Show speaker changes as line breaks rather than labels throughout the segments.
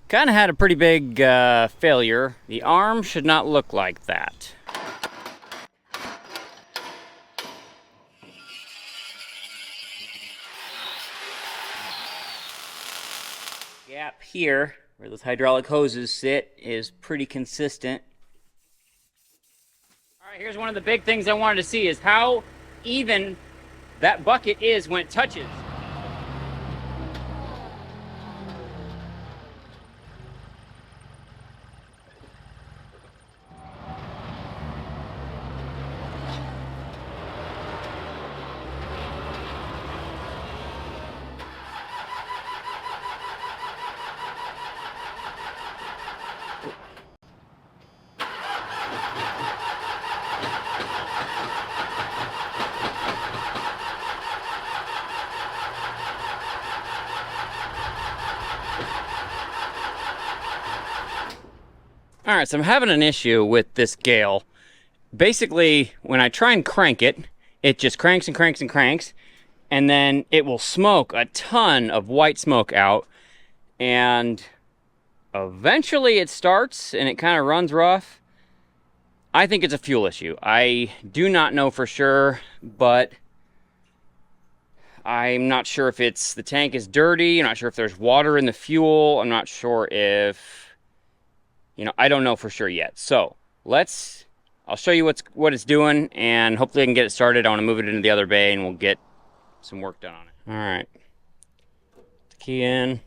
Kind of had a pretty big failure. The arm should not look like that. Gap here, where those hydraulic hoses sit, is pretty consistent. All right, here's one of the big things I wanted to see is how even that bucket is when it touches. All right, so I'm having an issue with this Gehl. Basically, when I try and crank it, it just cranks and cranks and cranks, and then it will smoke a ton of white smoke out, and eventually it starts and it kind of runs rough. I think it's a fuel issue. I do not know for sure, but I'm not sure if it's the tank is dirty. I'm not sure if there's water in the fuel. I'm not sure if, I don't know for sure yet. So I'll show you what it's doing, and hopefully I can get it started. I want to move it into the other bay and we'll get some work done on it. All right, the key in.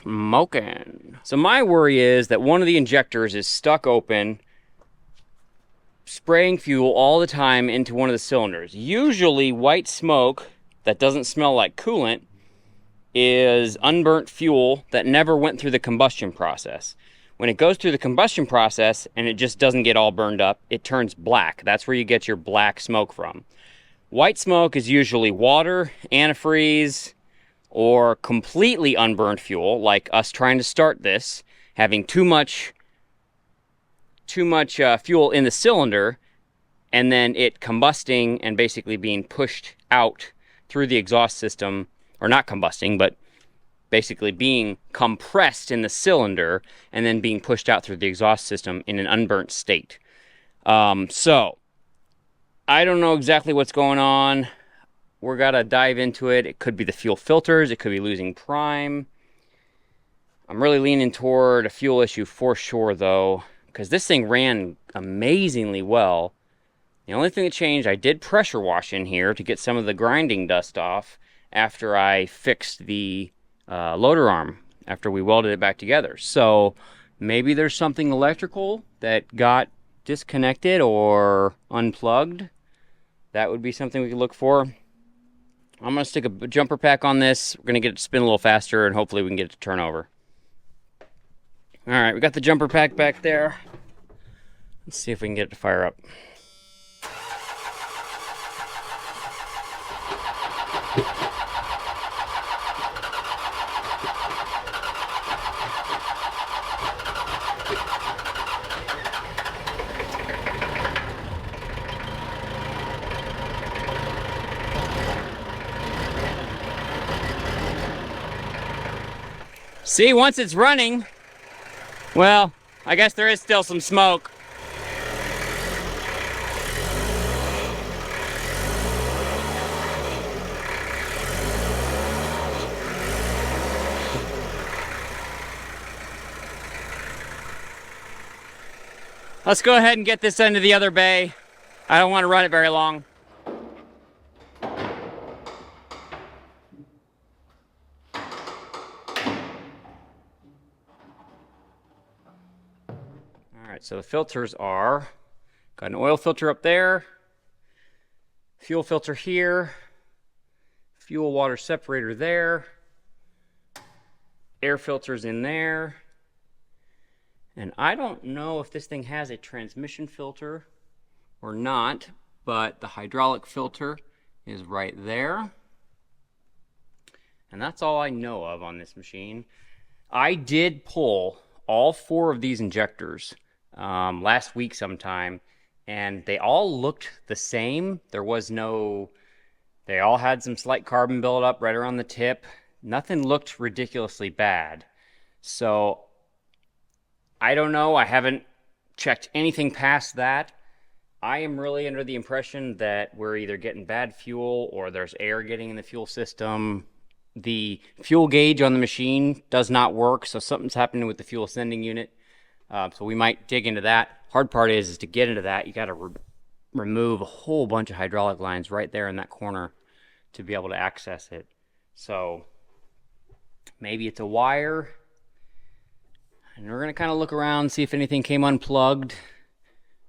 Smoking. So my worry is that one of the injectors is stuck open, spraying fuel all the time into one of the cylinders. Usually white smoke that doesn't smell like coolant is unburnt fuel that never went through the combustion process. When it goes through the combustion process and it just doesn't get all burned up, it turns black. That's where you get your black smoke from. White smoke is usually water, antifreeze, or completely unburned fuel, like us trying to start this, having too much fuel in the cylinder, and then it combusting and basically being pushed out through the exhaust system, or not combusting, but basically being compressed in the cylinder and then being pushed out through the exhaust system in an unburnt state. So I don't know exactly what's going on. We're gotta dive into it. It could be the fuel filters. It could be losing prime. I'm really leaning toward a fuel issue for sure, though, because this thing ran amazingly well. The only thing that changed, I did pressure wash in here to get some of the grinding dust off after I fixed the loader arm, after we welded it back together. So maybe there's something electrical that got disconnected or unplugged. That would be something we could look for. I'm going to stick a jumper pack on this. We're going to get it to spin a little faster, and hopefully we can get it to turn over. All right, we got the jumper pack back there. Let's see if we can get it to fire up. See, once it's running, well, I guess there is still some smoke. Let's go ahead and get this into the other bay. I don't want to run it very long. So the filters are, got an oil filter up there, fuel filter here, fuel water separator there, air filters in there, and I don't know if this thing has a transmission filter or not, but the hydraulic filter is right there, and that's all I know of on this machine. I did pull all 4 of these injectors last week sometime, and they all looked the same. They all had some slight carbon buildup right around the tip. Nothing looked ridiculously bad. So I don't know. I haven't checked anything past that. I am really under the impression that we're either getting bad fuel or there's air getting in the fuel system. The fuel gauge on the machine does not work, so something's happening with the fuel sending unit. So we might dig into that. Hard part is to get into that, you got to remove a whole bunch of hydraulic lines right there in that corner to be able to access it. So maybe it's a wire. And we're going to kind of look around, see if anything came unplugged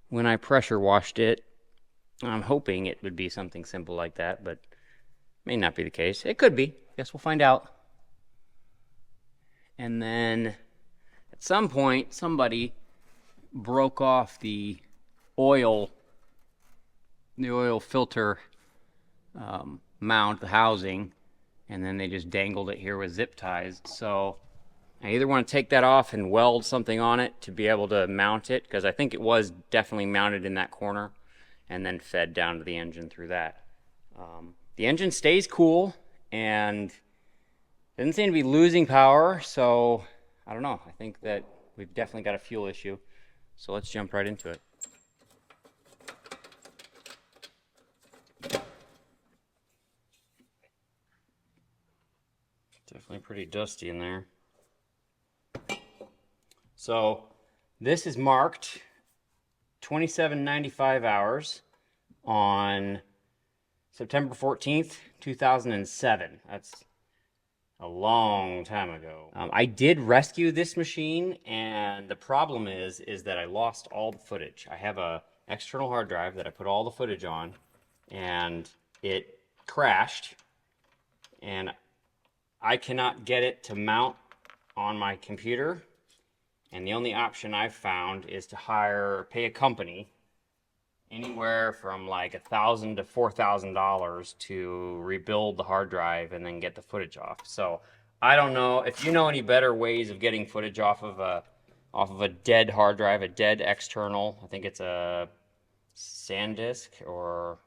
when I pressure washed it. I'm hoping it would be something simple like that, but may not be the case. It could be. Guess we'll find out. And then at some point, somebody broke off the oil filter mount, the housing, and then they just dangled it here with zip ties. So I either want to take that off and weld something on it to be able to mount it, because I think it was definitely mounted in that corner and then fed down to the engine through that. The engine stays cool and doesn't seem to be losing power, so I don't know. I think that we've definitely got a fuel issue. So let's jump right into it. Definitely pretty dusty in there. So this is marked 2795 hours on September 14th, 2007. That's a long time ago. I did rescue this machine, and the problem is that I lost all the footage. I have a external hard drive that I put all the footage on, and it crashed, and I cannot get it to mount on my computer. And the only option I've found is to pay a company anywhere from like $1,000 to $4,000 to rebuild the hard drive and then get the footage off. So I don't know if you know any better ways of getting footage off of a dead hard drive, a dead external. I think it's a SanDisk, or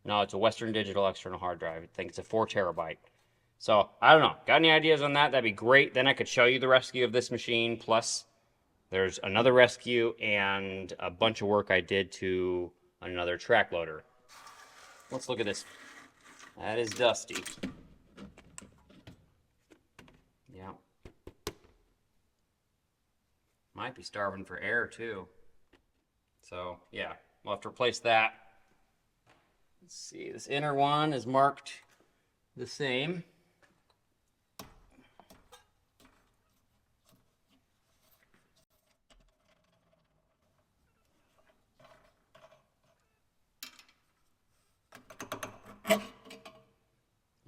no, it's a Western Digital external hard drive. I think it's a 4 terabyte. So I don't know. Got any ideas on that? That'd be great. Then I could show you the rescue of this machine. Plus, there's another rescue and a bunch of work I did to another track loader. Let's look at this. That is dusty. Yeah. Might be starving for air too. So yeah, we'll have to replace that. Let's see, this inner one is marked the same.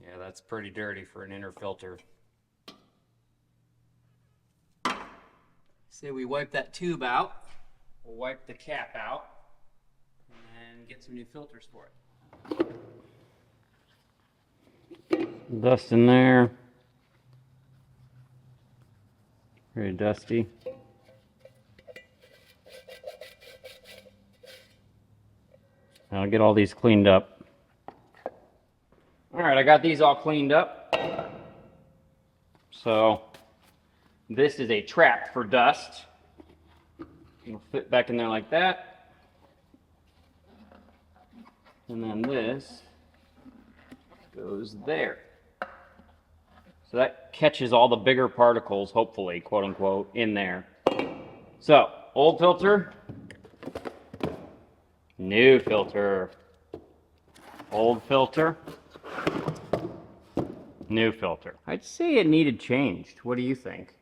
Yeah, that's pretty dirty for an inner filter. Say we wipe that tube out, we'll wipe the cap out, and get some new filters for it. Dust in there. Very dusty. I'll get all these cleaned up. Alright, I got these all cleaned up. So this is a trap for dust. It'll fit back in there like that. And then this goes there. So that catches all the bigger particles, hopefully, quote unquote, in there. So, old filter, new filter, old filter, new filter. I'd say it needed changed. What do you think?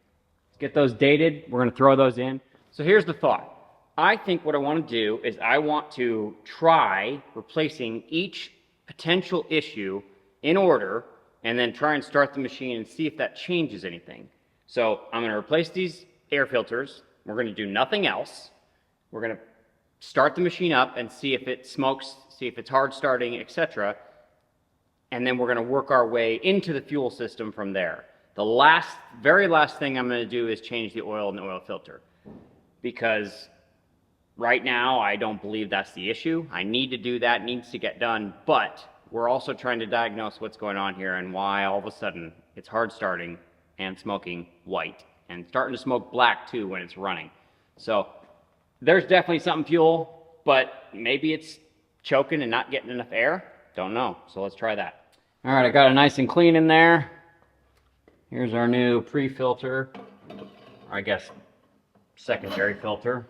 Get those dated. We're going to throw those in. So here's the thought. I think what I want to do is I want to try replacing each potential issue in order, and then try and start the machine and see if that changes anything. So I'm going to replace these air filters. We're going to do nothing else. We're going to start the machine up and see if it smokes, see if it's hard starting, etc. And then we're going to work our way into the fuel system from there. The very last thing I'm going to do is change the oil in the oil filter, because right now I don't believe that's the issue. I need to do that, it needs to get done, but we're also trying to diagnose what's going on here and why all of a sudden it's hard starting and smoking white and starting to smoke black too when it's running. So there's definitely something fuel, but maybe it's choking and not getting enough air. Don't know. So let's try that. All right, I got it nice and clean in there. Here's our new pre-filter, or I guess secondary filter.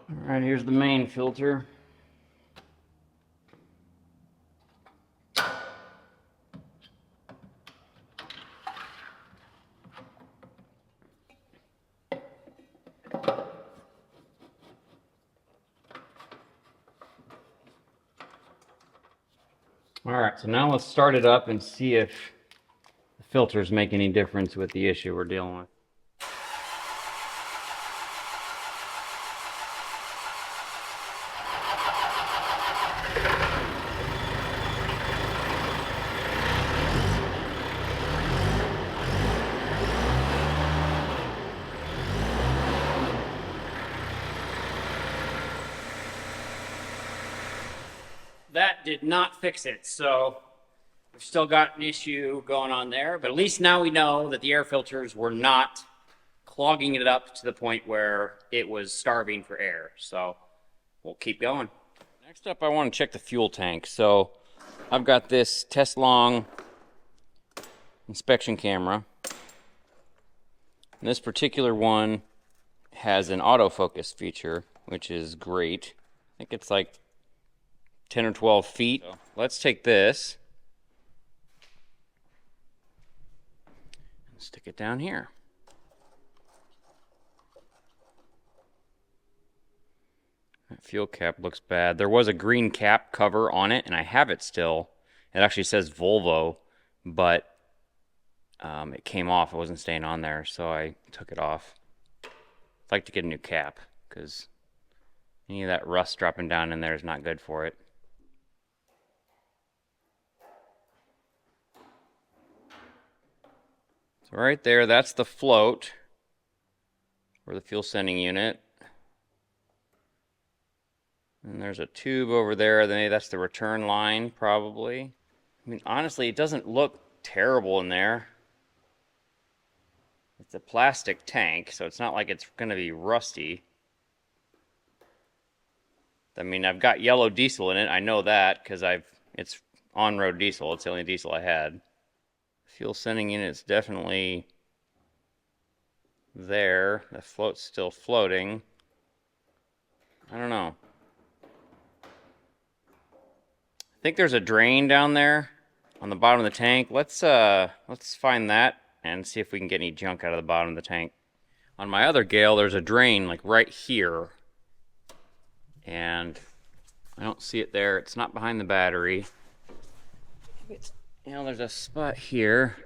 All right, here's the main filter. All right, so now let's start it up and see if the filters make any difference with the issue we're dealing with. That did not fix it, so we've still got an issue going on there, but at least now we know that the air filters were not clogging it up to the point where it was starving for air, so we'll keep going. Next up, I want to check the fuel tank. So I've got this Tesla inspection camera, and this particular one has an autofocus feature, which is great. I think it's like 10 or 12 feet. So let's take this and stick it down here. That fuel cap looks bad. There was a green cap cover on it, and I have it still. It actually says Volvo, but it came off. It wasn't staying on there, so I took it off. I'd like to get a new cap, because any of that rust dropping down in there is not good for it. So right there, that's the float, or the fuel sending unit. And there's a tube over there, that's the return line, probably. I mean, honestly, it doesn't look terrible in there. It's a plastic tank, so it's not like it's going to be rusty. I mean, I've got yellow diesel in it, I know that, because it's on-road diesel, it's the only diesel I had. Fuel sending unit's definitely there. The float's still floating. I don't know. I think there's a drain down there on the bottom of the tank. Let's find that and see if we can get any junk out of the bottom of the tank. On my other Gehl, there's a drain like right here, and I don't see it there. It's not behind the battery. It's, there's a spot here.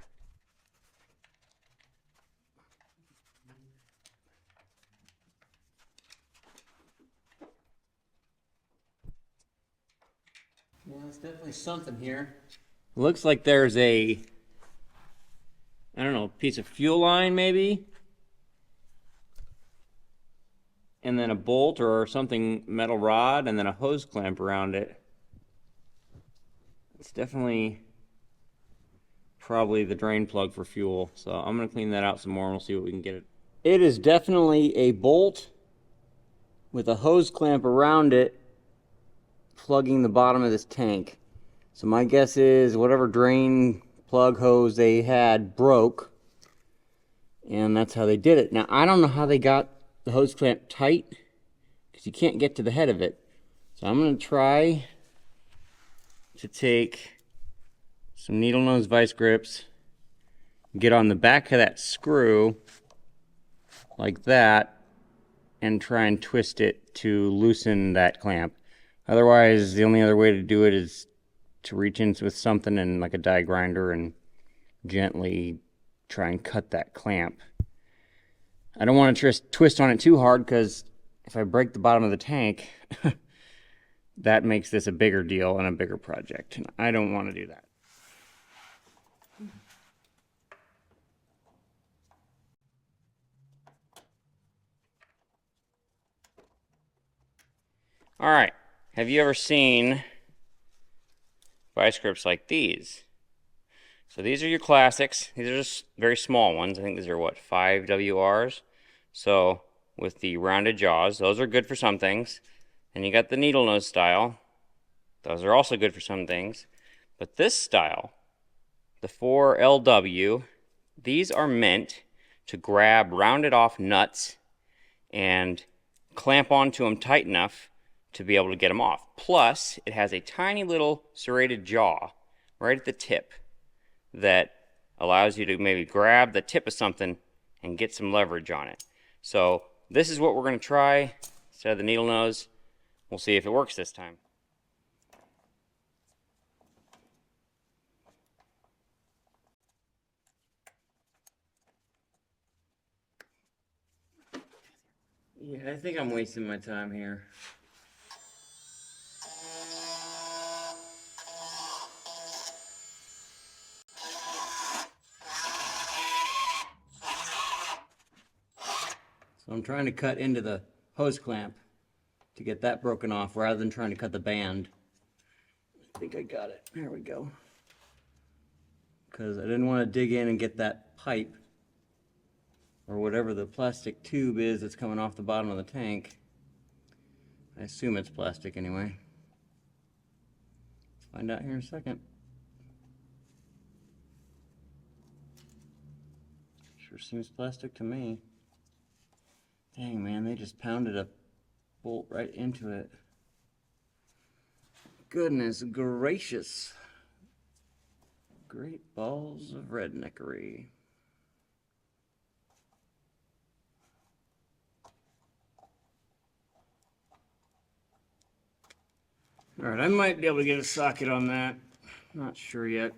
Yeah, there's definitely something here. Looks like there's a, I don't know, piece of fuel line maybe? And then a bolt or something, metal rod, and then a hose clamp around it. It's definitely probably the drain plug for fuel. So I'm gonna clean that out some more and we'll see what we can get it. It is definitely a bolt with a hose clamp around it, plugging the bottom of this tank. So my guess is whatever drain plug hose they had broke, and that's how they did it. Now I don't know how they got the hose clamp tight, because you can't get to the head of it. So I'm going to try to take some needle nose vice grips, get on the back of that screw like that, and try and twist it to loosen that clamp. Otherwise, the only other way to do it is to reach in with something and like a die grinder and gently try and cut that clamp. I don't want to twist on it too hard, because if I break the bottom of the tank, that makes this a bigger deal and a bigger project. And I don't want to do that. All right, have you ever seen vice grips like these? So these are your classics. These are just very small ones. I think these are what, 5 WRs? So with the rounded jaws, those are good for some things. And you got the needle nose style. Those are also good for some things. But this style, the 4LW, these are meant to grab rounded off nuts and clamp onto them tight enough to be able to get them off. Plus, it has a tiny little serrated jaw right at the tip that allows you to maybe grab the tip of something and get some leverage on it. So this is what we're going to try instead of the needle nose. We'll see if it works this time. Yeah, I think I'm wasting my time here. So I'm trying to cut into the hose clamp to get that broken off rather than trying to cut the band. I think I got it. There we go. Because I didn't want to dig in and get that pipe or whatever the plastic tube is that's coming off the bottom of the tank. I assume it's plastic anyway. Let's find out here in a second. Sure seems plastic to me. Dang, man, they just pounded a bolt right into it. Goodness gracious. Great balls of redneckery. Alright, I might be able to get a socket on that. Not sure yet.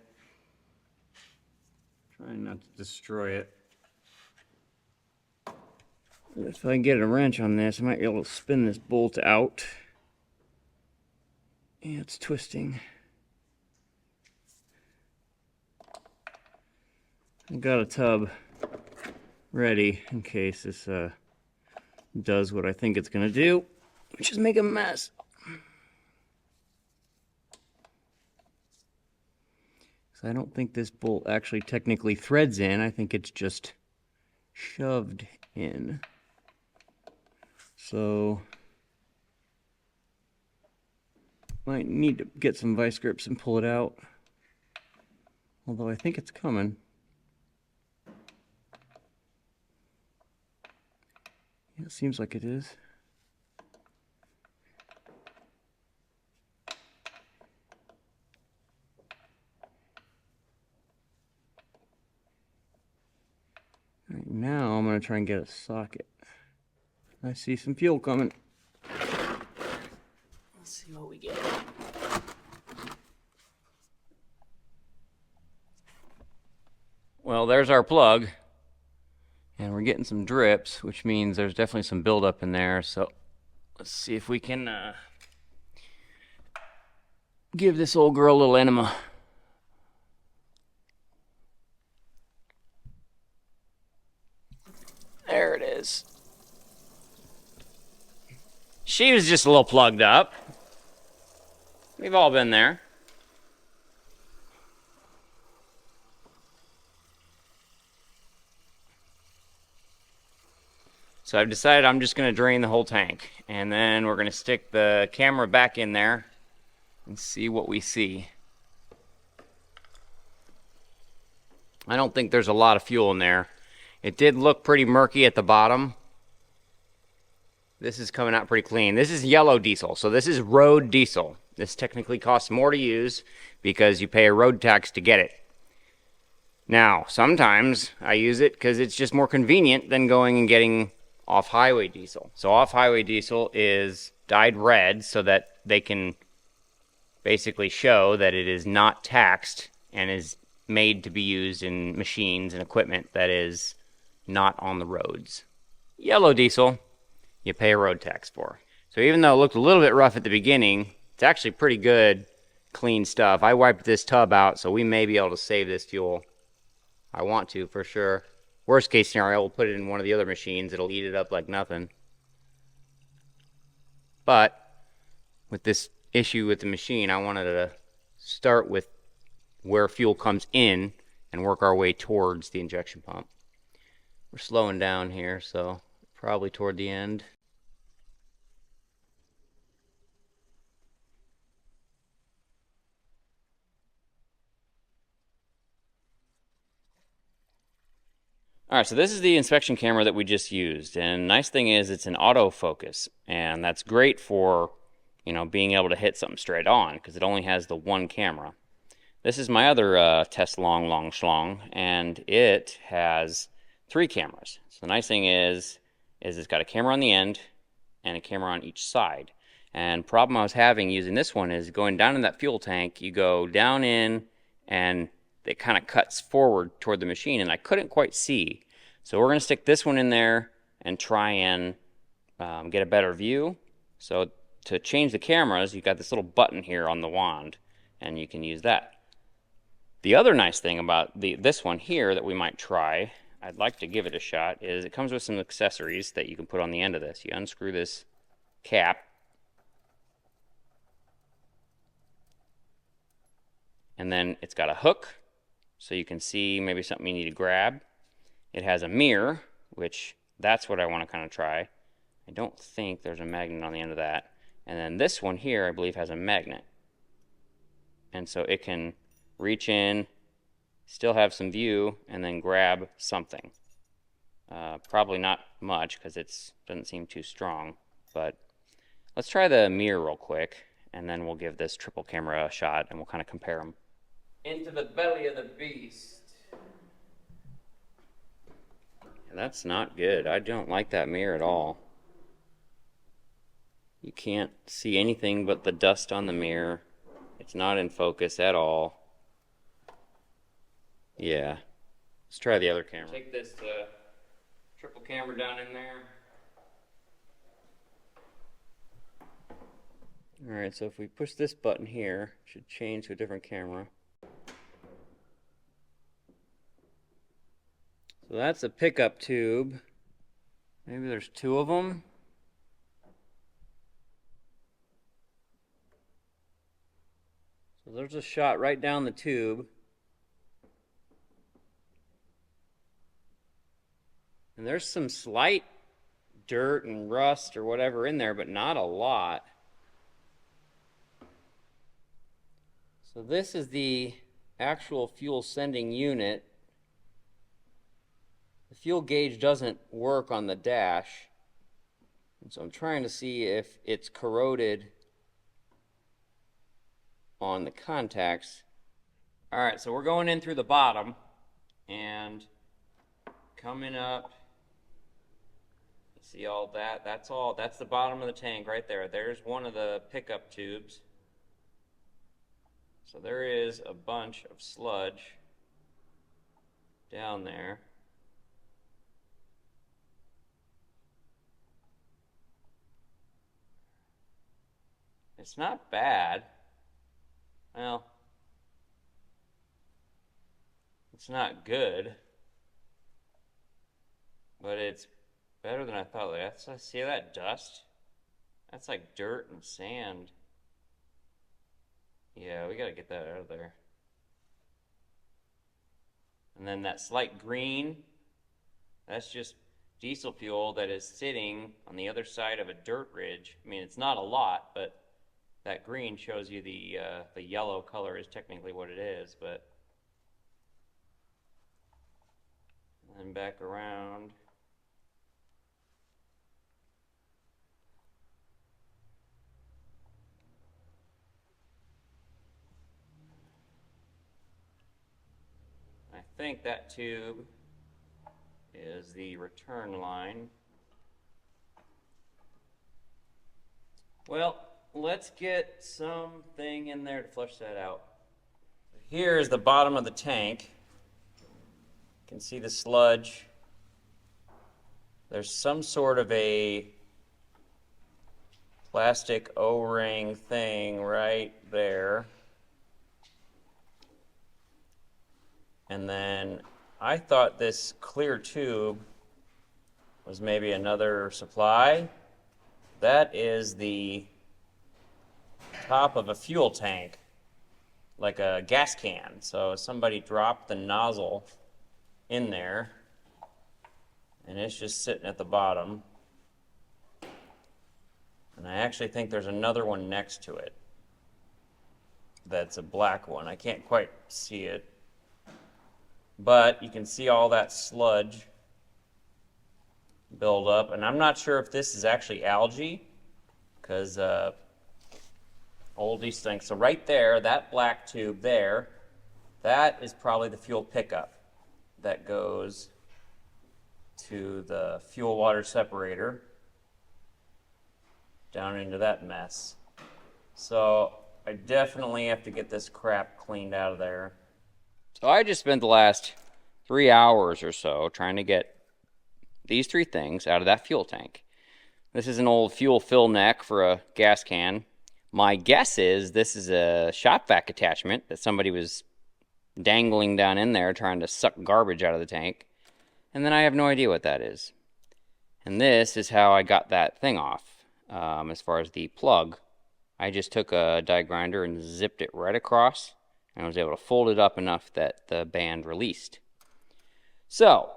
Trying not to destroy it. If I can get a wrench on this, I might be able to spin this bolt out. Yeah, it's twisting. I've got a tub ready in case this does what I think it's going to do, which is make a mess. So I don't think this bolt actually technically threads in. I think it's just shoved in. So might need to get some vice grips and pull it out. Although I think it's coming. Yeah, it seems like it is. Right, now I'm going to try and get a socket. I see some fuel coming. Let's see what we get. Well, there's our plug. And we're getting some drips, which means there's definitely some buildup in there. So let's see if we can give this old girl a little enema. There it is. She was just a little plugged up. We've all been there. So I've decided I'm just going to drain the whole tank. And then we're going to stick the camera back in there and see what we see. I don't think there's a lot of fuel in there. It did look pretty murky at the bottom. This is coming out pretty clean. This is yellow diesel, so this is road diesel. This technically costs more to use because you pay a road tax to get it. Now, sometimes I use it because it's just more convenient than going and getting off-highway diesel. So off-highway diesel is dyed red so that they can basically show that it is not taxed and is made to be used in machines and equipment that is not on the roads. Yellow diesel, you pay a road tax for. So even though it looked a little bit rough at the beginning, it's actually pretty good, clean stuff. I wiped this tub out, so we may be able to save this fuel. I want to, for sure. Worst case scenario, we'll put it in one of the other machines. It'll eat it up like nothing. But with this issue with the machine, I wanted to start with where fuel comes in and work our way towards the injection pump. We're slowing down here, so probably toward the end. All right, so this is the inspection camera that we just used, and nice thing is it's an autofocus, and that's great for, you know, being able to hit something straight on because it only has the one camera. This is my other test long schlong, and it has 3 cameras. So the nice thing is it's got a camera on the end and a camera on each side. And problem I was having using this one is going down in that fuel tank, you go down in and it kind of cuts forward toward the machine, and I couldn't quite see. So we're going to stick this one in there and try and get a better view. So to change the cameras, you've got this little button here on the wand, and you can use that. The other nice thing about this one here that we might try, I'd like to give it a shot, is it comes with some accessories that you can put on the end of this. You unscrew this cap, and then it's got a hook, so you can see maybe something you need to grab. It has a mirror, which that's what I want to kind of try. I don't think there's a magnet on the end of that. And then this one here, I believe, has a magnet. And so it can reach in, still have some view, and then grab something. Probably not much because it doesn't seem too strong. But let's try the mirror real quick, and then we'll give this triple camera a shot, and we'll kind of compare them. Into the belly of the beast. That's not good. I don't like that mirror at all. You can't see anything but the dust on the mirror. It's not in focus at all. Yeah. Let's try the other camera. Take this triple camera down in there. Alright, so if we push this button here, it should change to a different camera. So that's a pickup tube. Maybe there's 2 of them. So there's a shot right down the tube. And there's some slight dirt and rust or whatever in there, but not a lot. So this is the actual fuel sending unit. The fuel gauge doesn't work on the dash, and so I'm trying to see if it's corroded on the contacts. All right, so we're going in through the bottom and coming up. See all that? That's the bottom of the tank right there. There's one of the pickup tubes. So there is a bunch of sludge down there. It's not bad. Well, it's not good, but it's better than I thought. See that dust? That's like dirt and sand. Yeah, we gotta get that out of there. And then that slight green, that's just diesel fuel that is sitting on the other side of a dirt ridge. I mean, it's not a lot, but that green shows you the yellow color is technically what it is. But and then back around. I think that tube is the return line. Well, let's get something in there to flush that out. here is the bottom of the tank. You can see the sludge. There's some sort of a plastic O-ring thing right there. And then I thought this clear tube was maybe another supply. That is the top of a fuel tank, like a gas can. So somebody dropped the nozzle in there, and it's just sitting at the bottom. And I actually think there's another one next to it that's a black one. I can't quite see it, but you can see all that sludge build up. And I'm not sure if this is actually algae, because old things. So right there, that black tube there, that is probably the fuel pickup that goes to the fuel water separator down into that mess. So I definitely have to get this crap cleaned out of there. So I just spent the last 3 hours or so trying to get these 3 things out of that fuel tank. This is an old fuel fill neck for a gas can. My guess is this is a shop vac attachment that somebody was dangling down in there trying to suck garbage out of the tank. And then I have no idea what that is. And this is how I got that thing off. As far as the plug, I just took a die grinder and zipped it right across, and I was able to fold it up enough that the band released. So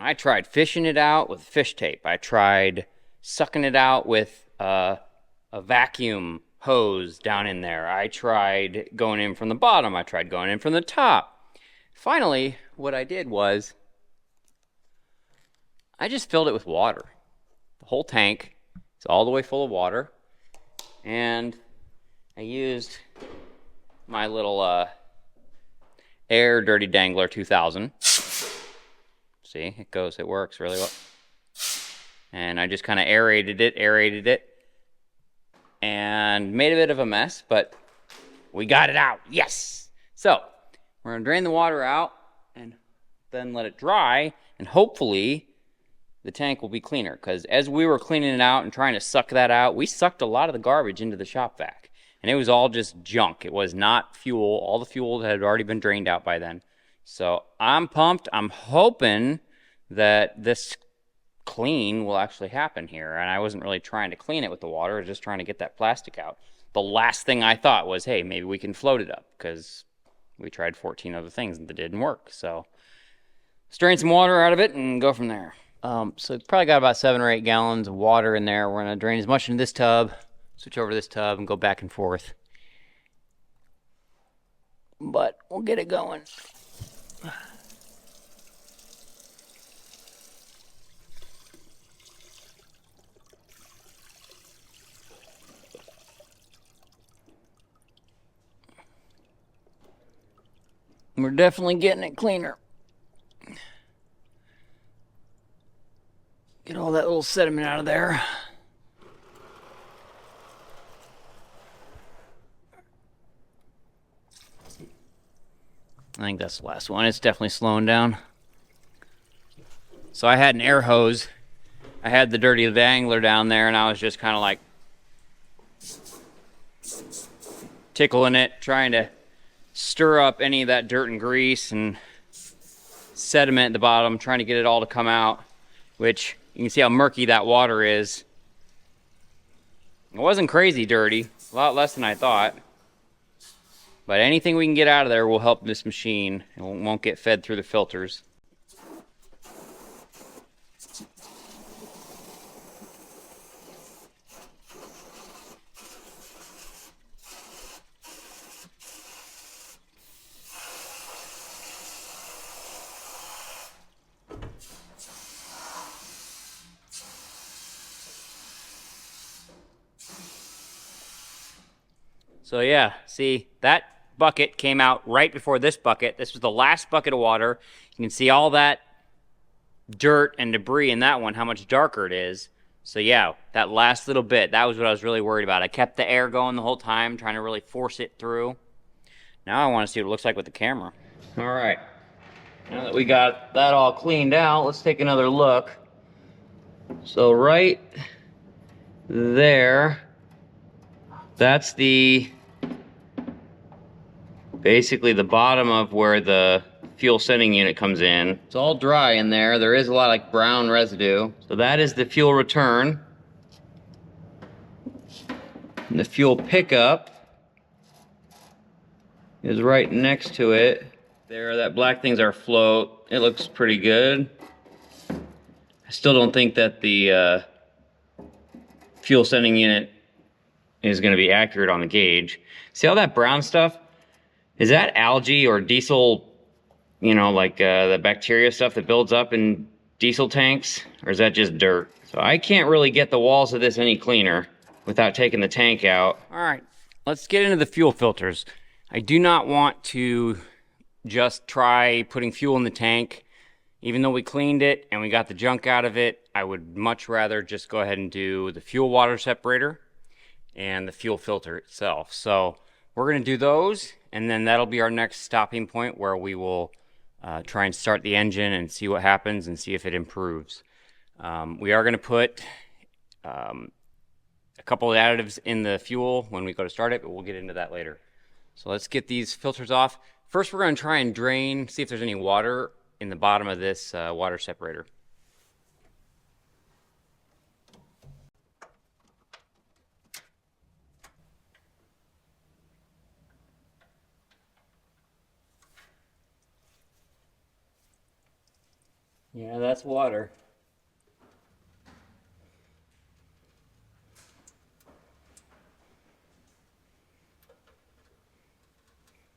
I tried fishing it out with fish tape. I tried sucking it out with a vacuum hose down in there. I tried going in from the bottom. I tried going in from the top. Finally, what I did was I just filled it with water. The whole tank is all the way full of water. And I used my little Air Dirty Dangler 2000. See, it works really well. And I just kind of aerated it, and made a bit of a mess, but we got it out. Yes! So, we're going to drain the water out and then let it dry, and hopefully the tank will be cleaner, because as we were cleaning it out and trying to suck that out, we sucked a lot of the garbage into the shop vac, and it was all just junk. It was not fuel. All the fuel had already been drained out by then. So I'm pumped. I'm hoping that this clean will actually happen here, and I wasn't really trying to clean it with the water. I was just trying to get that plastic out. The last thing I thought was, hey, maybe we can float it up, because we tried 14 other things and that didn't work. So let's drain some water out of it and go from there. So probably got about 7 or 8 gallons of water in there. We're going to drain as much into this tub, switch over to this tub, and go back and forth. But we'll get it going. We're definitely getting it cleaner. Get all that little sediment out of there. I think that's the last one. It's definitely slowing down. So I had an air hose. I had the dirty dangler down there, and I was just kind of like tickling it, trying to stir up any of that dirt and grease and sediment at the bottom, trying to get it all to come out, which you can see how murky that water is. It wasn't crazy dirty, a lot less than I thought. But anything we can get out of there will help this machine. It won't get fed through the filters. So yeah, see, that bucket came out right before this bucket. This was the last bucket of water. You can see all that dirt and debris in that one, how much darker it is. So yeah, that last little bit, that was what I was really worried about. I kept the air going the whole time, trying to really force it through. Now I want to see what it looks like with the camera. All right, now that we got that all cleaned out, let's take another look. So right there, that's basically the bottom of where the fuel sending unit comes in. It's all dry in there. There is a lot of like brown residue. So that is the fuel return. And the fuel pickup is right next to it. There, that black thing's our float. It looks pretty good. I still don't think that the fuel sending unit is going to be accurate on the gauge. See all that brown stuff? Is that algae or diesel, you know, like the bacteria stuff that builds up in diesel tanks? Or is that just dirt? So I can't really get the walls of this any cleaner without taking the tank out. All right, let's get into the fuel filters. I do not want to just try putting fuel in the tank. Even though we cleaned it and we got the junk out of it, I would much rather just go ahead and do the fuel water separator and the fuel filter itself. So we're going to do those, and then that'll be our next stopping point where we will try and start the engine and see what happens and see if it improves. We are going to put a couple of additives in the fuel when we go to start it, but we'll get into that later. So let's get these filters off. First, we're going to try and drain, see if there's any water in the bottom of this water separator. Yeah, that's water.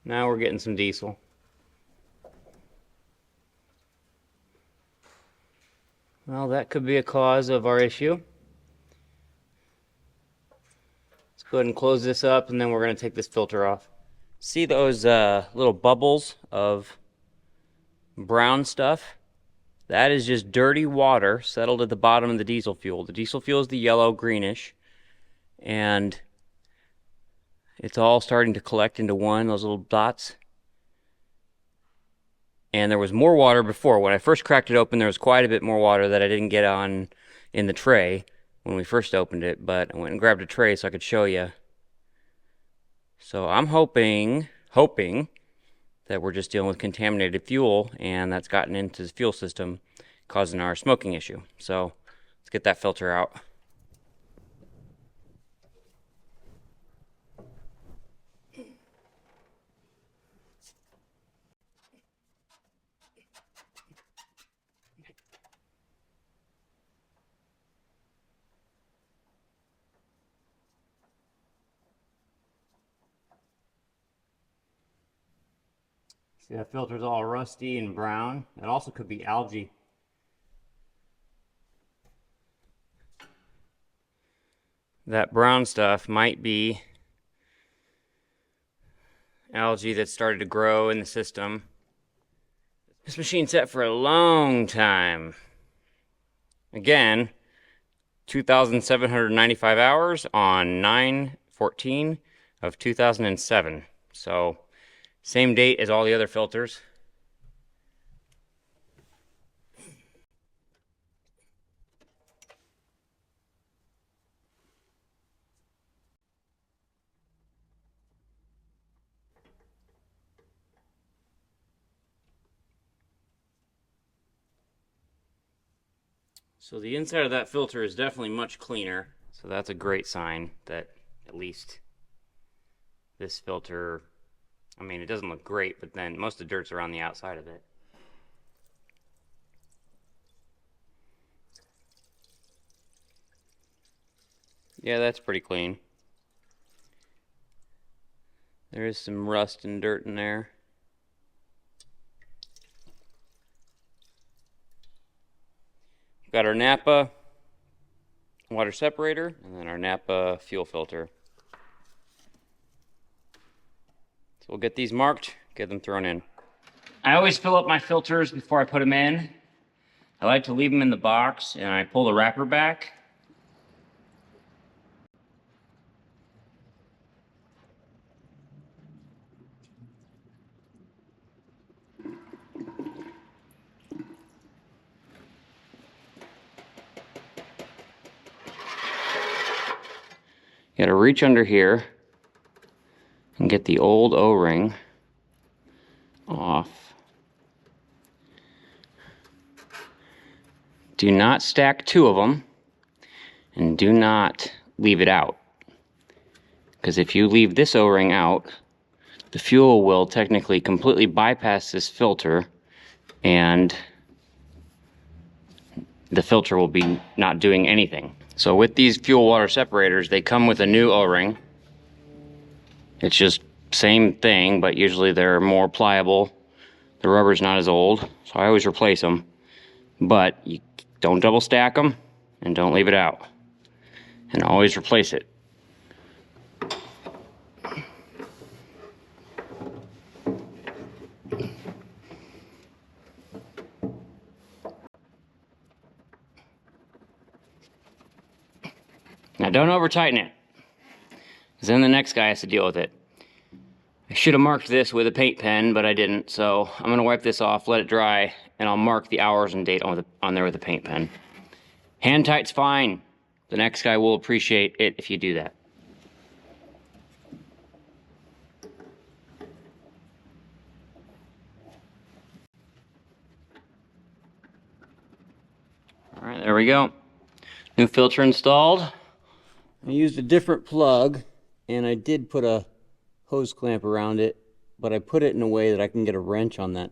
Now we're getting some diesel. Well, that could be a cause of our issue. Let's go ahead and close this up, and then we're going to take this filter off. See those little bubbles of brown stuff? That is just dirty water settled at the bottom of the diesel fuel. The diesel fuel is the yellow greenish, and it's all starting to collect into one, those little dots. And there was more water before. When I first cracked it open, there was quite a bit more water that I didn't get on in the tray when we first opened it, but I went and grabbed a tray so I could show you. So I'm hoping that we're just dealing with contaminated fuel, and that's gotten into the fuel system, causing our smoking issue. So let's get that filter out. See, that filter's all rusty and brown. It also could be algae. That brown stuff might be algae that started to grow in the system. This machine's set for a long time. Again, 2,795 hours on 9/14 of 2007. So same date as all the other filters. So the inside of that filter is definitely much cleaner. So that's a great sign that at least this filter, I mean, it doesn't look great, but then most of the dirt's around the outside of it. Yeah, that's pretty clean. There is some rust and dirt in there. We've got our Napa water separator and then our Napa fuel filter. So we'll get these marked, get them thrown in. I always fill up my filters before I put them in. I like to leave them in the box, and I pull the wrapper back. You gotta reach under here and get the old O-ring off. Do not stack two of them, and do not leave it out. Because if you leave this O-ring out, the fuel will technically completely bypass this filter, and the filter will be not doing anything. So with these fuel water separators, they come with a new O-ring. It's just same thing, but usually they're more pliable. The rubber's not as old, so I always replace them. But you don't double stack them, and don't leave it out. And always replace it. Now don't over tighten it, because then the next guy has to deal with it. I should have marked this with a paint pen, but I didn't, so I'm going to wipe this off, let it dry, and I'll mark the hours and date on there with a paint pen. Hand tight's fine. The next guy will appreciate it if you do that. Alright, there we go. New filter installed. I used a different plug, and I did put a hose clamp around it, but I put it in a way that I can get a wrench on that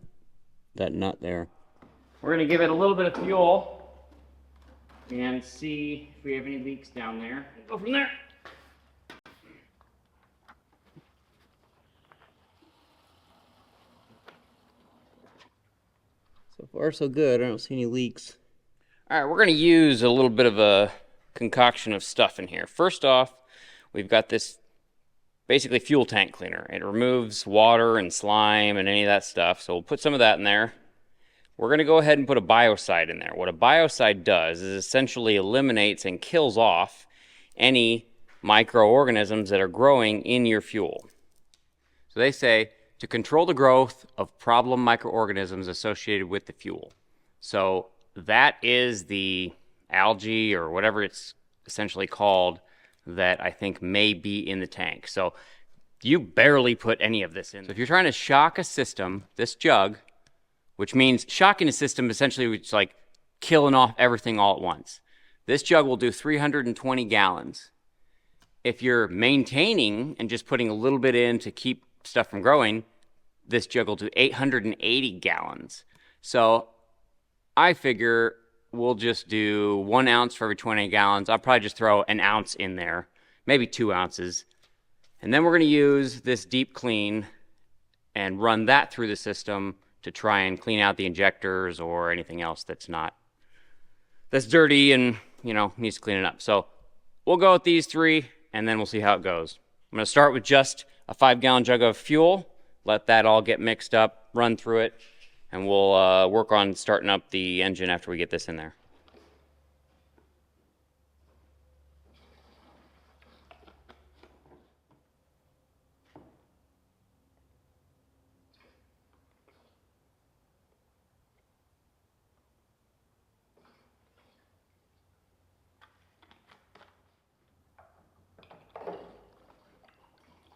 nut there. We're going to give it a little bit of fuel and see if we have any leaks down there. Go from there. So far so good. I don't see any leaks. Alright, we're going to use a little bit of a concoction of stuff in here. First off, we've got this basically fuel tank cleaner. It removes water and slime and any of that stuff, so we'll put some of that in there. We're going to go ahead and put a biocide in there. What a biocide does is essentially eliminates and kills off any microorganisms that are growing in your fuel. So they say to control the growth of problem microorganisms associated with the fuel. So that is the algae or whatever it's essentially called that I think may be in the tank. So you barely put any of this in. So if you're trying to shock a system, this jug, which means shocking a system essentially it's like killing off everything all at once. This jug will do 320 gallons. If you're maintaining and just putting a little bit in to keep stuff from growing, this jug will do 880 gallons. So I figure we'll just do 1 ounce for every 20 gallons. I'll probably just throw an ounce in there, maybe 2 ounces. And then we're going to use this deep clean and run that through the system to try and clean out the injectors or anything else that's dirty and, you know, needs to clean it up. So we'll go with these three and then we'll see how it goes. I'm going to start with just a 5-gallon jug of fuel, let that all get mixed up, run through it, and we'll work on starting up the engine after we get this in there.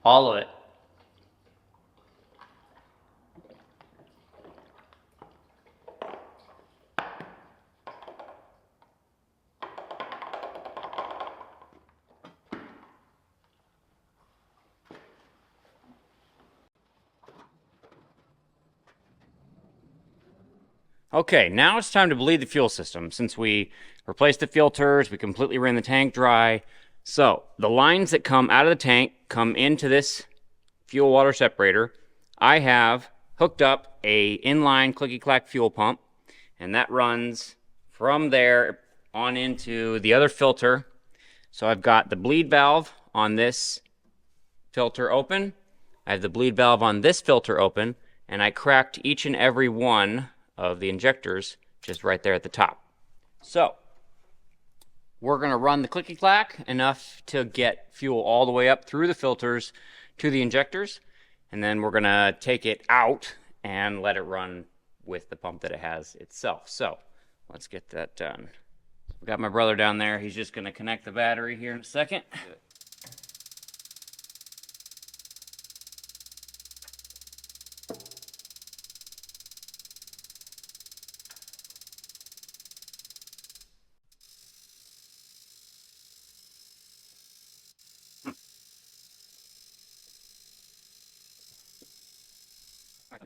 All of it. Okay, now it's time to bleed the fuel system. Since we replaced the filters, we completely ran the tank dry. So the lines that come out of the tank come into this fuel water separator. I have hooked up a inline clicky-clack fuel pump, and that runs from there on into the other filter. So I've got the bleed valve on this filter open. I have the bleed valve on this filter open, and I cracked each and every one of the injectors just right there at the top. So we're going to run the clicky-clack enough to get fuel all the way up through the filters to the injectors, and then we're going to take it out and let it run with the pump that it has itself. So let's get that done. We've got my brother down there. He's just going to connect the battery here in a second.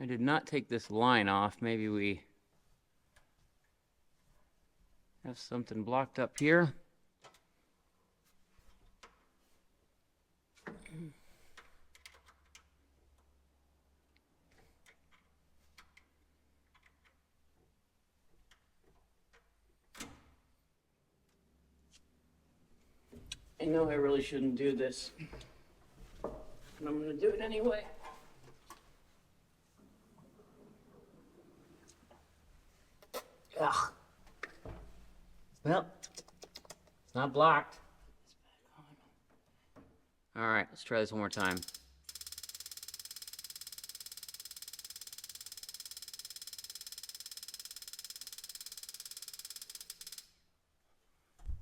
I did not take this line off. Maybe we have something blocked up here. I know I really shouldn't do this, but I'm going to do it anyway. Ugh. Well, it's not blocked. All right, let's try this one more time.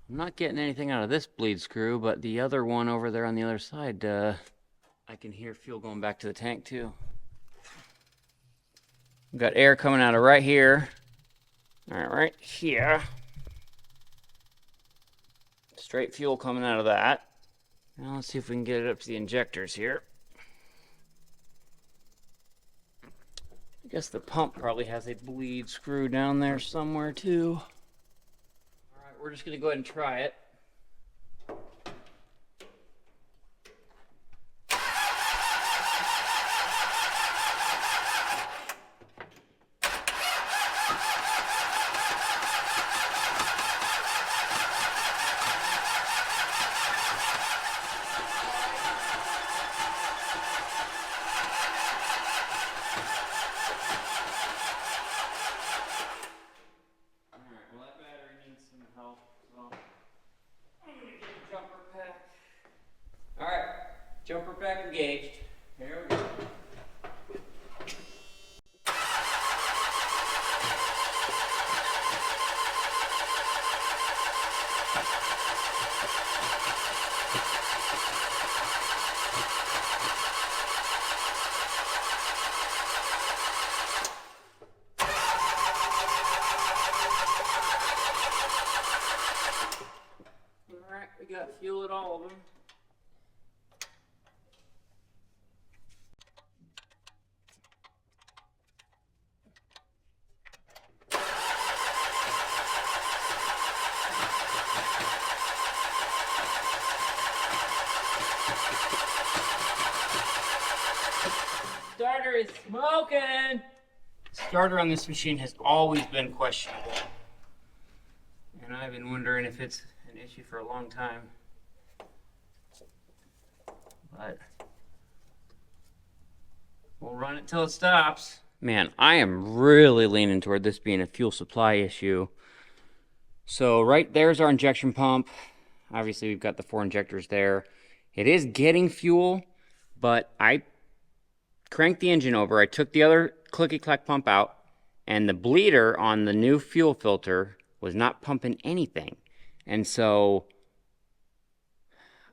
I'm not getting anything out of this bleed screw, but the other one over there on the other side, I can hear fuel going back to the tank too. We've got air coming out of right here. All right here. Straight fuel coming out of that. Now let's see if we can get it up to the injectors here. I guess the pump probably has a bleed screw down there somewhere too. All right, we're just gonna go ahead and try it. Jumper pack engaged. Here we go. All right, we got fuel at all of them. Starter is smoking! Starter on this machine has always been questionable. And I've been wondering if it's an issue for a long time. But we'll run it till it stops. Man, I am really leaning toward this being a fuel supply issue. So right there's our injection pump. Obviously we've got the 4 injectors there. It is getting fuel, but I cranked the engine over. I took the other clicky-clack pump out, and the bleeder on the new fuel filter was not pumping anything. And so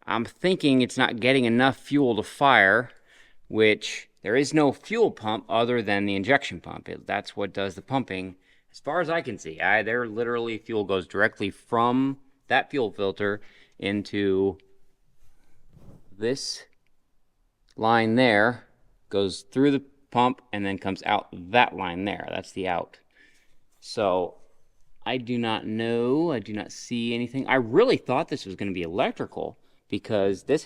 I'm thinking it's not getting enough fuel to fire, which there is no fuel pump other than the injection pump. That's what does the pumping. As far as I can see, there literally fuel goes directly from that fuel filter into this line there, goes through the pump, and then comes out that line there. That's the out. So I do not know. I do not see anything. I really thought this was going to be electrical because this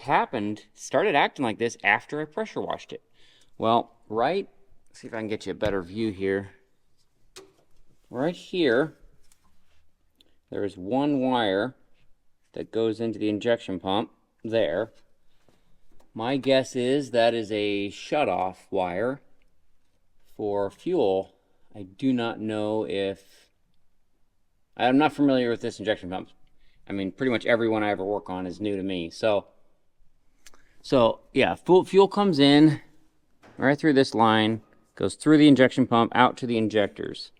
started acting like this after I pressure washed it. Well, let's see if I can get you a better view here. Right here, there is one wire that goes into the injection pump there. My guess is that is a shut-off wire for fuel. I do not know if... I'm not familiar with this injection pump. I mean, pretty much every one I ever work on is new to me. So yeah, fuel comes in right through this line, goes through the injection pump, out to the injectors.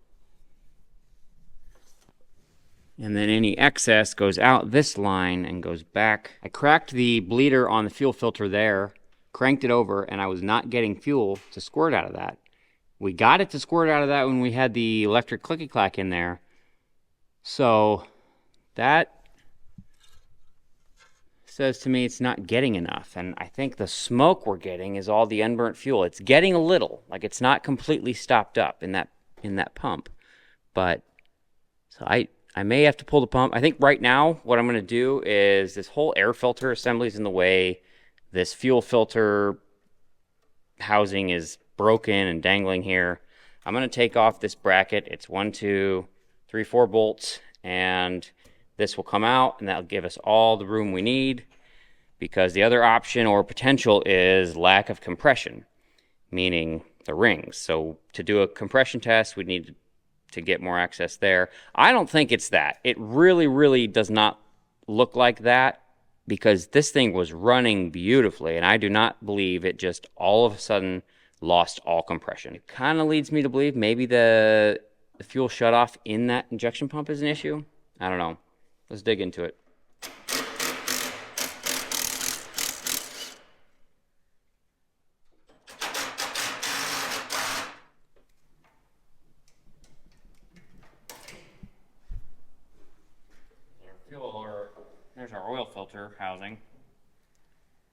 And then any excess goes out this line and goes back. I cracked the bleeder on the fuel filter there, cranked it over, and I was not getting fuel to squirt out of that. We got it to squirt out of that when we had the electric clicky-clack in there. So that says to me it's not getting enough, and I think the smoke we're getting is all the unburnt fuel. It's getting a little, like it's not completely stopped up in that pump. But so I may have to pull the pump. I think right now what I'm going to do is, this whole air filter assembly is in the way. This fuel filter housing is broken and dangling here. I'm going to take off this bracket. It's 1, 2, 3, 4 bolts, and this will come out, and that'll give us all the room we need, because the other option or potential is lack of compression, meaning the rings. So to do a compression test, we need to get more access there. I don't think it's that. It really, really does not look like that, because this thing was running beautifully, and I do not believe it just all of a sudden lost all compression. It kind of leads me to believe maybe the fuel shutoff in that injection pump is an issue. I don't know. Let's dig into it. There's our oil filter housing.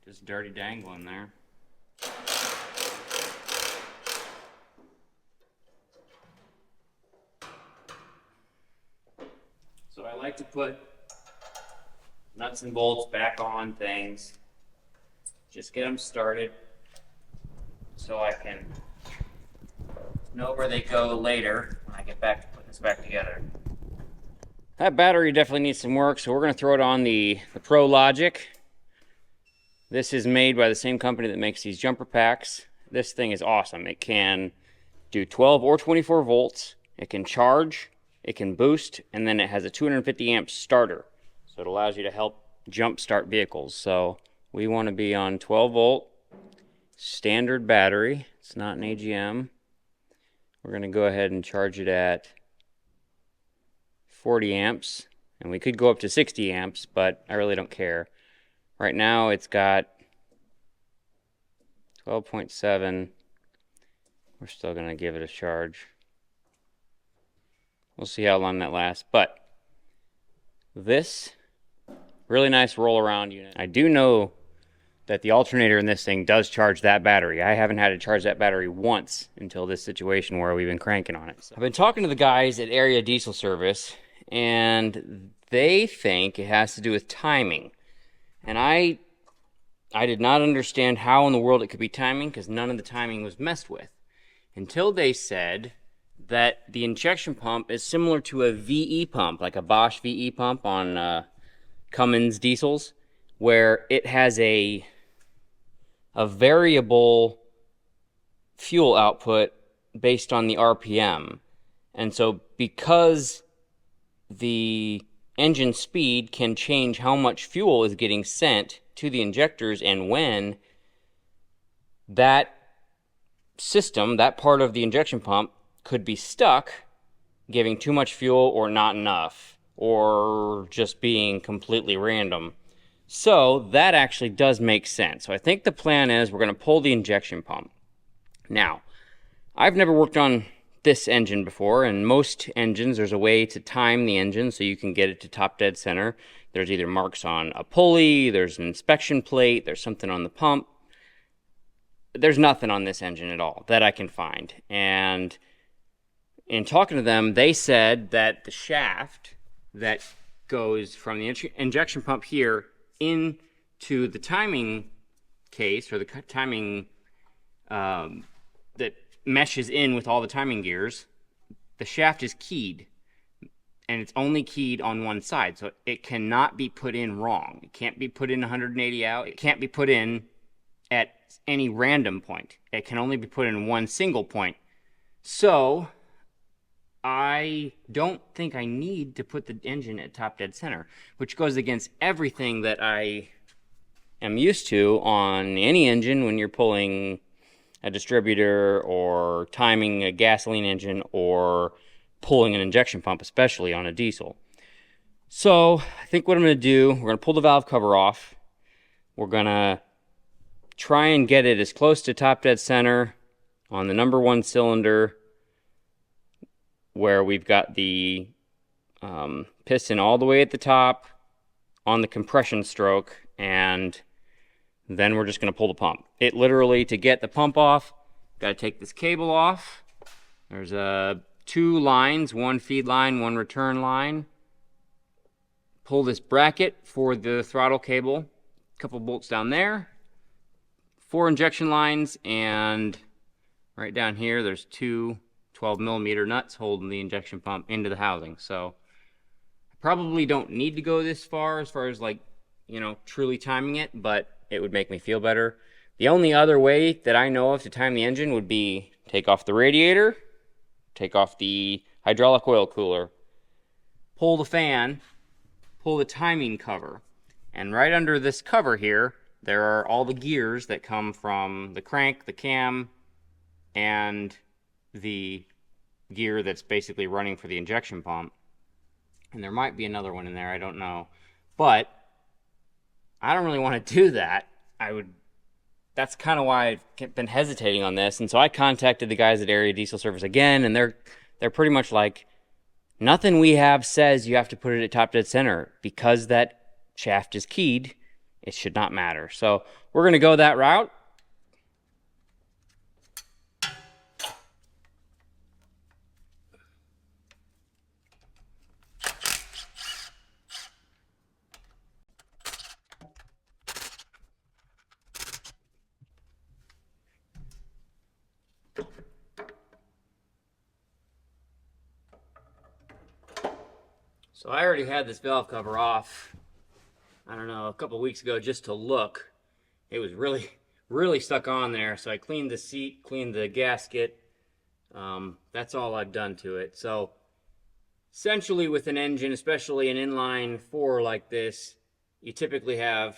Just dirty dangling there. So I like to put nuts and bolts back on things. Just get them started so I can know where they go later when I get back to putting this back together. That battery definitely needs some work, so we're going to throw it on the Pro Logic. This is made by the same company that makes these jumper packs. This thing is awesome. It can do 12 or 24 volts. It can charge, it can boost, and then it has a 250 amp starter. So it allows you to help jump start vehicles. So we want to be on 12 volt, standard battery. It's not an AGM. We're going to go ahead and charge it at 40 amps, and we could go up to 60 amps, but I really don't care. Right now it's got 12.7. We're still going to give it a charge. We'll see how long that lasts, but this really nice roll around unit. I do know that the alternator in this thing does charge that battery. I haven't had to charge that battery once until this situation where we've been cranking on it. So I've been talking to the guys at Area Diesel Service, and they think it has to do with timing. And I did not understand how in the world it could be timing, because none of the timing was messed with, until they said that the injection pump is similar to a VE pump, like a Bosch VE pump on Cummins diesels, where it has a variable fuel output based on the RPM. And so because the engine speed can change how much fuel is getting sent to the injectors and when, that system, that part of the injection pump, could be stuck giving too much fuel or not enough, or just being completely random. So that actually does make sense. So I think the plan is we're going to pull the injection pump. Now, I've never worked on this engine before, and most engines there's a way to time the engine so you can get it to top dead center. There's either marks on a pulley, there's an inspection plate, there's something on the pump. There's nothing on this engine at all that I can find. And in talking to them, they said that the shaft that goes from the injection pump here into the timing case, or the timing that meshes in with all the timing gears, the shaft is keyed, and it's only keyed on one side, so it cannot be put in wrong. It can't be put in 180 out. It can't be put in at any random point. It can only be put in one single point. So I don't think I need to put the engine at top dead center, which goes against everything that I am used to on any engine when you're pulling a distributor or timing a gasoline engine or pulling an injection pump, especially on a diesel. So I think what I'm going to do, we're going to pull the valve cover off. We're going to try and get it as close to top dead center on the number one cylinder, where we've got the piston all the way at the top, on the compression stroke, and then we're just going to pull the pump. It literally, to get the pump off, got to take this cable off. There's two lines, one feed line, one return line. Pull this bracket for the throttle cable, a couple bolts down there, 4 injection lines, and right down here there's two 12mm nuts holding the injection pump into the housing. So I probably don't need to go this far as like, you know, truly timing it, but it would make me feel better. The only other way that I know of to time the engine would be take off the radiator, take off the hydraulic oil cooler, pull the fan, pull the timing cover, and right under this cover here there are all the gears that come from the crank, the cam, and the gear that's basically running for the injection pump. And there might be another one in there, I don't know, but I don't really want to do that. That's kind of why I've been hesitating on this. And so I contacted the guys at Area Diesel Service again, and they're pretty much like, nothing we have says you have to put it at top dead center. Because that shaft is keyed, it should not matter. So we're going to go that route. So I already had this valve cover off, I don't know, a couple weeks ago just to look. It was really stuck on there, so I cleaned the seat, cleaned the gasket. That's all I've done to it. So essentially with an engine, especially an inline 4 like this, you typically have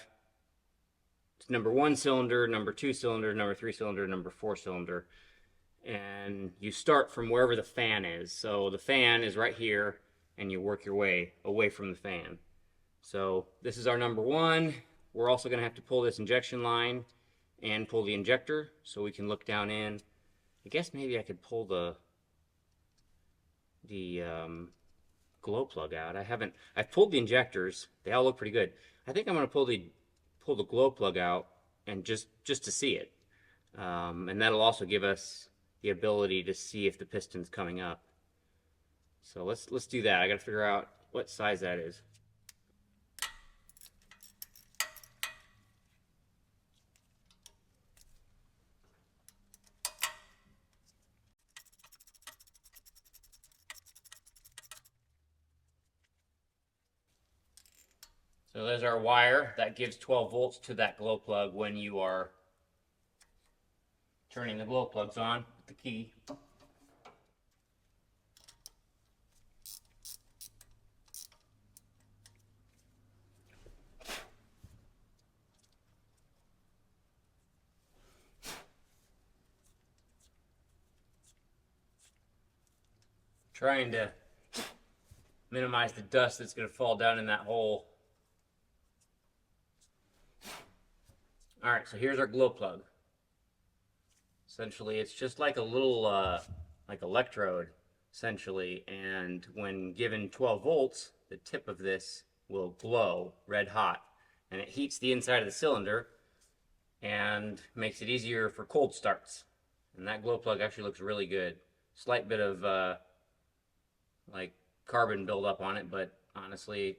number 1 cylinder, number 2 cylinder, number 3 cylinder, number 4 cylinder. And you start from wherever the fan is. So the fan is right here, and you work your way away from the fan. So this is our number 1. We're also going to have to pull this injection line and pull the injector so we can look down in. I guess maybe I could pull the glow plug out. I've pulled the injectors. They all look pretty good. I think I'm going to pull the glow plug out and just to see it. And that'll also give us the ability to see if the piston's coming up. So let's do that. I got to figure out what size that is. So there's our wire. That gives 12 volts to that glow plug when you are turning the glow plugs on with the key. Trying to minimize the dust that's going to fall down in that hole. Alright, so here's our glow plug. Essentially, it's just like a little like electrode, essentially, and when given 12 volts, the tip of this will glow red hot, and it heats the inside of the cylinder and makes it easier for cold starts. And that glow plug actually looks really good. Slight bit of like carbon buildup on it, but honestly,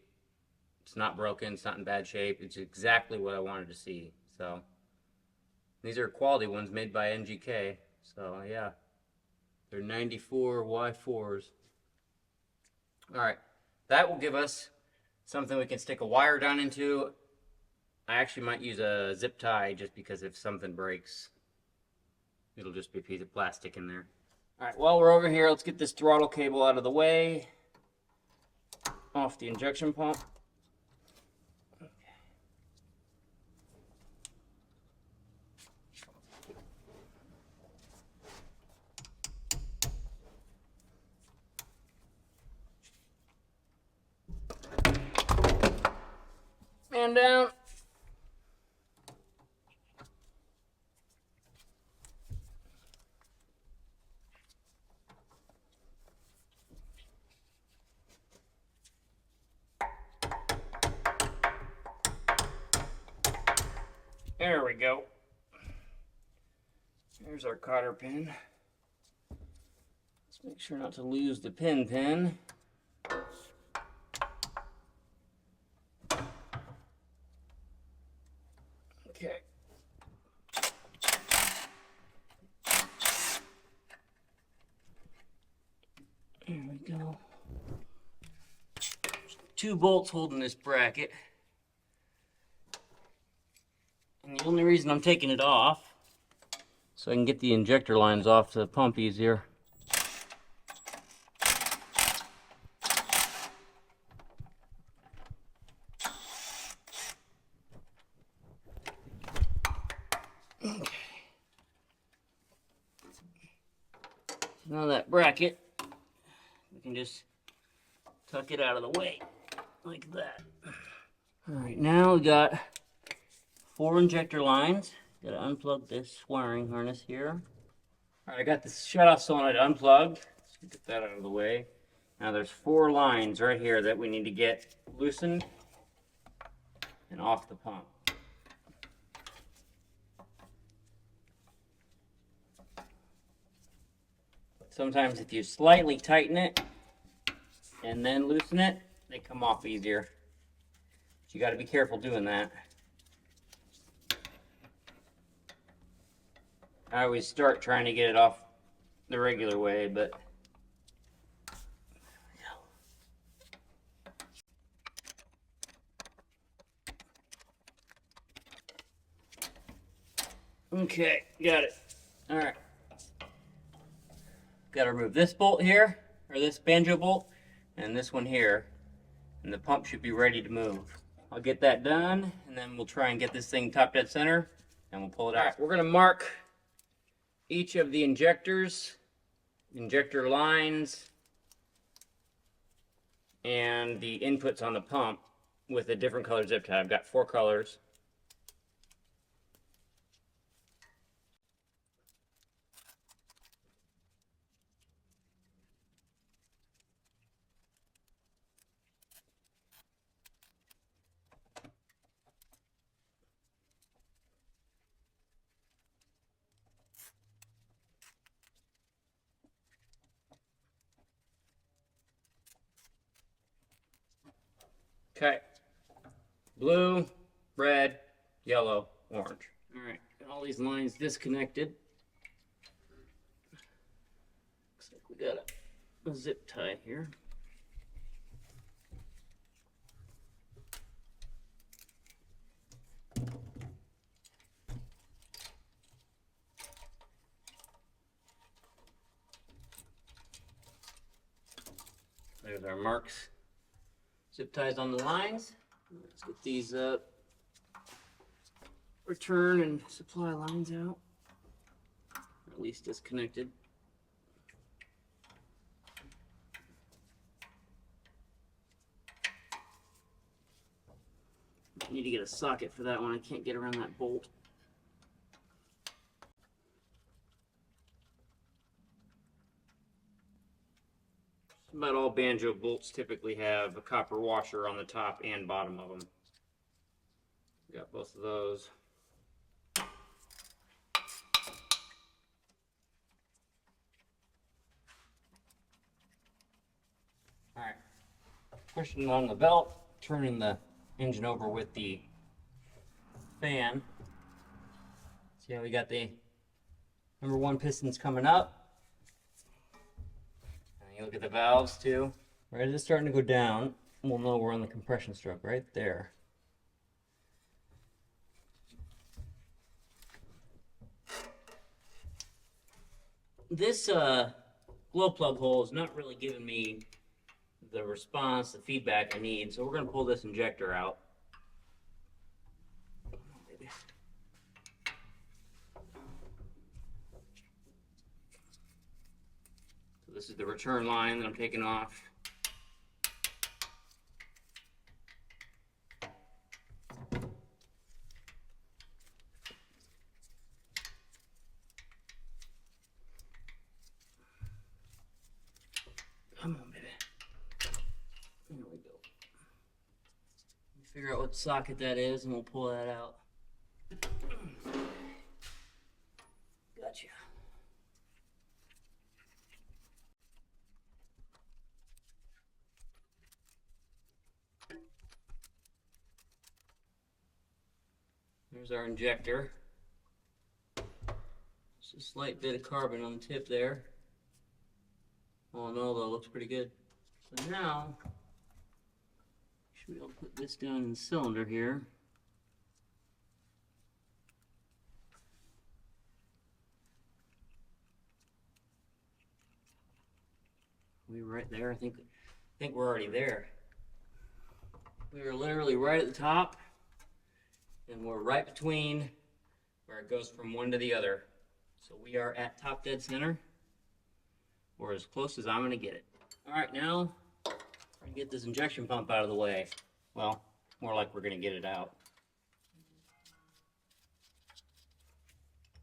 it's not broken, it's not in bad shape. It's exactly what I wanted to see. So these are quality ones made by NGK. So yeah, they're 94 Y4s. All right, that will give us something we can stick a wire down into. I actually might use a zip tie just because if something breaks, it'll just be a piece of plastic in there. All right, while we're over here, let's get this throttle cable out of the way, off the injection pump. Man down. There we go. There's our cotter pin. Let's make sure not to lose the pin. Okay. There we go. 2 bolts holding this bracket. And the only reason I'm taking it off, so I can get the injector lines off the pump easier. Okay. So now that bracket, we can just tuck it out of the way, like that. All right, now we got 4 injector lines. Gotta unplug this wiring harness here. All right, I got this shutoff solenoid unplugged. Let's get that out of the way. Now there's 4 lines right here that we need to get loosened and off the pump. Sometimes if you slightly tighten it and then loosen it, they come off easier. But you got to be careful doing that. I always start trying to get it off the regular way, but okay, got it. All right. Got to remove this bolt here, or this banjo bolt, and this one here, and the pump should be ready to move. I'll get that done, and then we'll try and get this thing top dead center, and we'll pull it out. All right, we're going to mark each of the injectors, injector lines, and the inputs on the pump with a different color zip tie. I've got 4 colors. Okay, blue, red, yellow, orange. All right, got all these lines disconnected. Looks like we got a zip tie here. There's our marks. Zip ties on the lines. Let's get these return and supply lines out, or at least disconnected. I need to get a socket for that one. I can't get around that bolt. About all banjo bolts typically have a copper washer on the top and bottom of them. Got both of those. All right, pushing it on the belt, turning the engine over with the fan. See how we got the number 1 pistons coming up. You look at the valves too. Right as it's starting to go down, we'll know we're on the compression stroke right there. This glow plug hole is not really giving me the response, the feedback I need, so we're going to pull this injector out. This is the return line that I'm taking off. Come on, baby. There we go. Figure out what socket that is and we'll pull that out. Gotcha. There's our injector. Just a slight bit of carbon on the tip there. All in all, though, it looks pretty good. So now, should be able to put this down in the cylinder here. We were right there. I think we're already there. We were literally right at the top, and we're right between where it goes from one to the other. So we are at top dead center, or as close as I'm going to get it. All right, now we're going to get this injection pump out of the way. Well, more like we're going to get it out.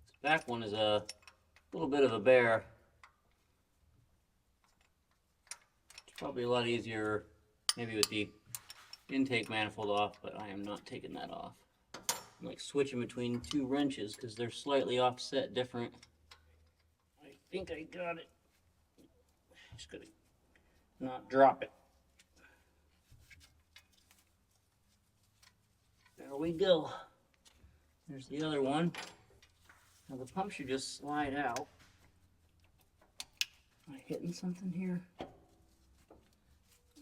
This back one is a little bit of a bear. It's probably a lot easier maybe with the intake manifold off, but I am not taking that off. I'm like switching between two wrenches because they're slightly offset different. I think I got it. Just gonna not drop it. There we go. There's the other one. Now the pump should just slide out. Am I hitting something here?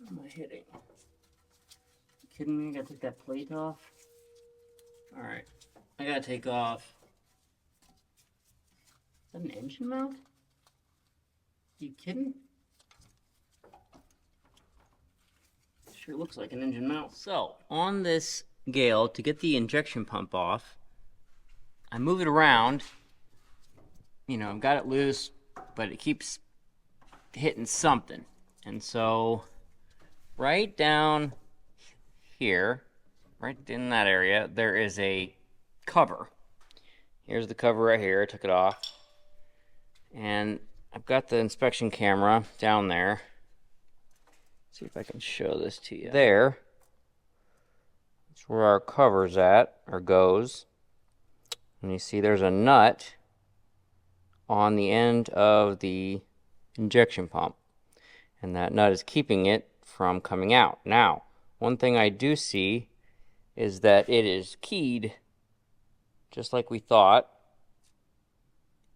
What am I hitting? You kidding me? I gotta take that plate off. Alright, I gotta take off. Is that an engine mount? You kidding? Sure looks like an engine mount. So, on this Gehl, to get the injection pump off, I move it around. You know, I've got it loose, but it keeps hitting something. And so, right down here, right in that area, there is a cover. Here's the cover right here. I took it off. And I've got the inspection camera down there. Let's see if I can show this to you. There. That's where our cover's at, or goes. And you see there's a nut on the end of the injection pump. And that nut is keeping it from coming out. Now, one thing I do see is that it is keyed just like we thought,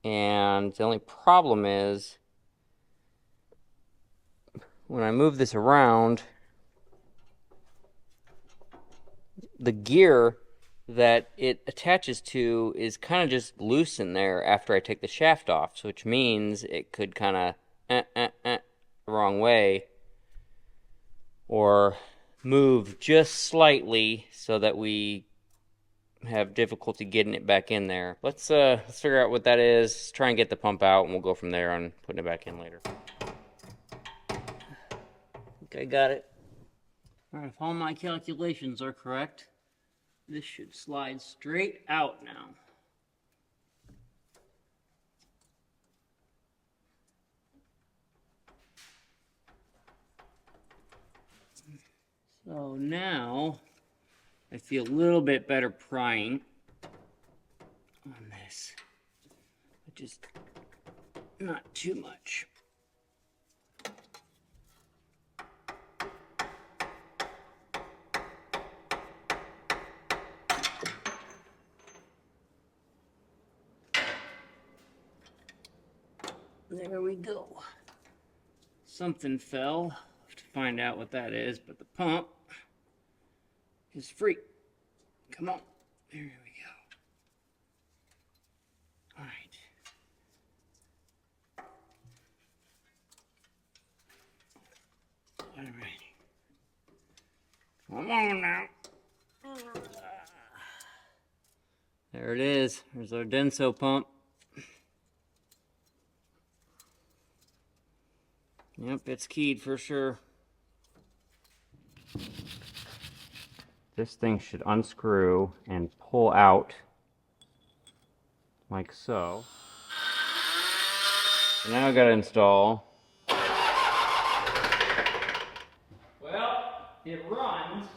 and the only problem is when I move this around, the gear that it attaches to is kind of just loose in there after I take the shaft off, so which means it could kind of the wrong way or move just slightly so that we have difficulty getting it back in there. Let's figure out what that is. Let's try and get the pump out, and we'll go from there on putting it back in later. Okay, got it. All right, if all my calculations are correct, this should slide straight out now. So now I feel a little bit better prying on this, but just not too much. There we go. Something fell. Have to find out what that is, but the pump is free. Come on. There we go. All right. All right. Come on now. There it is. There's our Denso pump. Yep, it's keyed for sure. This thing should unscrew and pull out like so. So now I've got to install. Well, it runs.